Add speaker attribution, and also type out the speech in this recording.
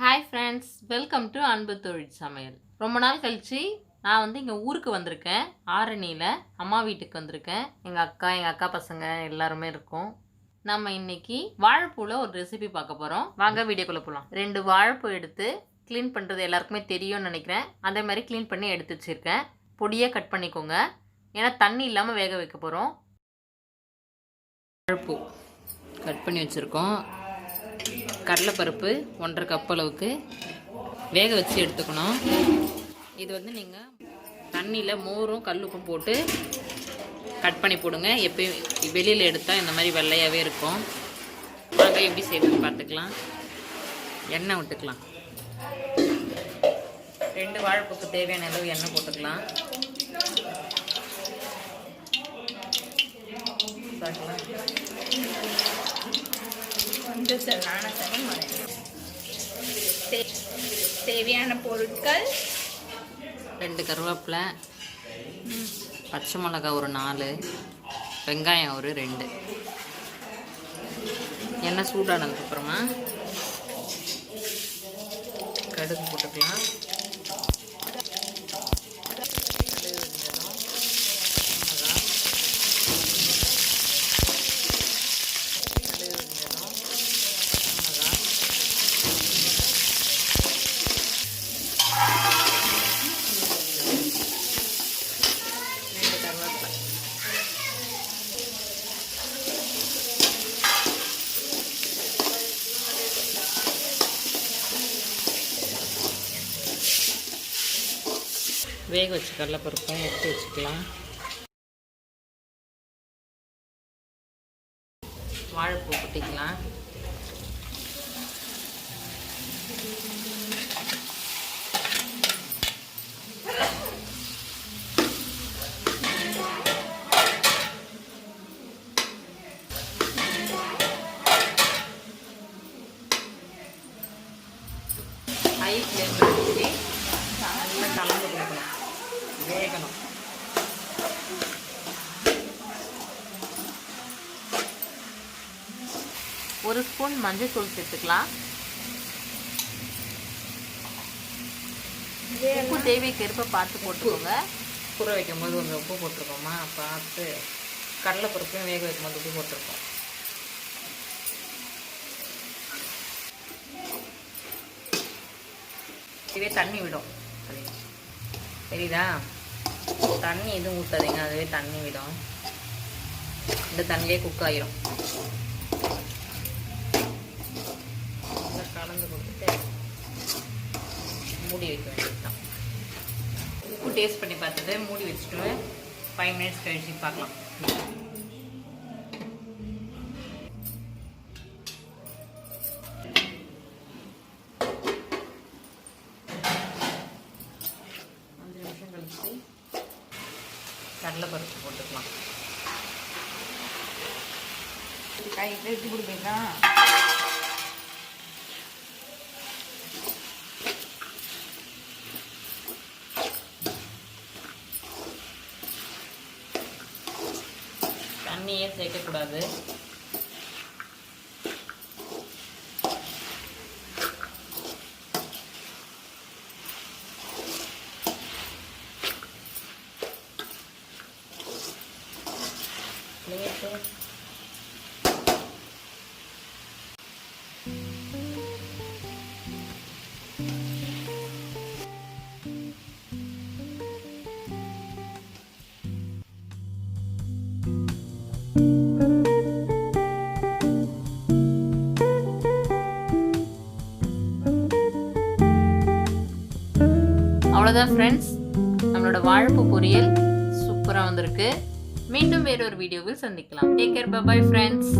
Speaker 1: Hi friends, welcome to அன்பு தொழில் சமையல். ரொம்ப நாள் கழிச்சு நான் இங்கே ஊருக்கு வந்திருக்கேன். ஆரணியில் அம்மா வீட்டுக்கு வந்திருக்கேன். எங்கள் அக்கா பசங்க எல்லாருமே இருக்கோம். நம்ம இன்னைக்கு வாழைப்பூவில் ஒரு ரெசிபி பார்க்க போகிறோம். வாங்க வீடியோக்குள்ளே போகலாம். 2 வாழைப்பூ எடுத்து க்ளீன் பண்ணுறது எல்லாருக்குமே தெரியும்னு நினைக்கிறேன். அதே மாதிரி க்ளீன் பண்ணி எடுத்து வச்சுருக்கேன். பொடியாக கட் பண்ணிக்கோங்க, ஏன்னா தண்ணி இல்லாமல் வேக வைக்க போகிறோம். வாழைப்பூ கட் பண்ணி வச்சுருக்கோம். கடலைப்பருப்பு 1.5 கப் அளவுக்கு வேக வச்சு எடுத்துக்கணும். இது நீங்கள் தண்ணியில் மோரும் கல்லுப்பும் போட்டு கட் பண்ணி போடுங்க. எப்பயும் வெளியில் எடுத்தால் இந்த மாதிரி வெள்ளையாகவே இருக்கும். வாங்க எப்படி செய்யணும்னு பார்த்துக்கலாம். எண்ணெய் விட்டுக்கலாம். 2 வாழைப்பூக்கு தேவையான அளவு எண்ணெய் போட்டுக்கலாம். பார்க்கலாம்.
Speaker 2: தேவையான பொருட்கள்
Speaker 1: 2 கருவேப்பிலை, பச்சை மிளகாய் ஒரு 4, வெங்காயம் ஒரு 2. எண்ணெய் சூடானதுக்கப்புறமா கடுகு போட்டுக்கலாம். வேக வச்சு கடலைப்பருப்பும் எடுத்து வச்சுக்கலாம். வாழைப்பூ கொட்டிக்கலாம். ஹை ஃப்ளேமில் வச்சு நல்லா கலந்து கொடுக்கணும், வேகணும். ஒரு ஸ்பூன் மஞ்சள் தூள் சேர்த்துக்கலாம். உப்பு தேவைக்கேற்ப பார்த்து போட்டுக்கோங்க. ஊற வைக்கும் போது கொஞ்சம் உப்பு போட்டிருக்கோமா பார்த்து. கடலைப்பருப்பையும் வேக வைக்கும் போது உப்பு போட்டிருக்கோம். இதுவே தண்ணி விடும், தெரியுதா? தண்ணி எதுவும் ஊற்றாதீங்க, அதுவே தண்ணி விடும். இந்த தண்ணியே குக் ஆகிரும். கலந்து கொடுத்துட்டு மூடி வைக்க வேண்டியது தான். உப்பு டேஸ்ட் பண்ணி பார்த்துட்டு மூடி வச்சுட்டு 5 மினிட்ஸ் கழிச்சு பார்க்கலாம். கடலைப்பருப்பு போட்டுக்கலாம்.
Speaker 2: கை எடுத்து கொடுப்பீங்களா?
Speaker 1: தண்ணியே சேர்க்கக்கூடாது. அவ்வளோதான் ஃப்ரெண்ட்ஸ், நம்மளோட வாழைப்பூ பொரியல் சூப்பராக வந்திருக்கு. மீண்டும் வேறொரு வீடியோவில் சந்திக்கலாம். Take care, bye friends.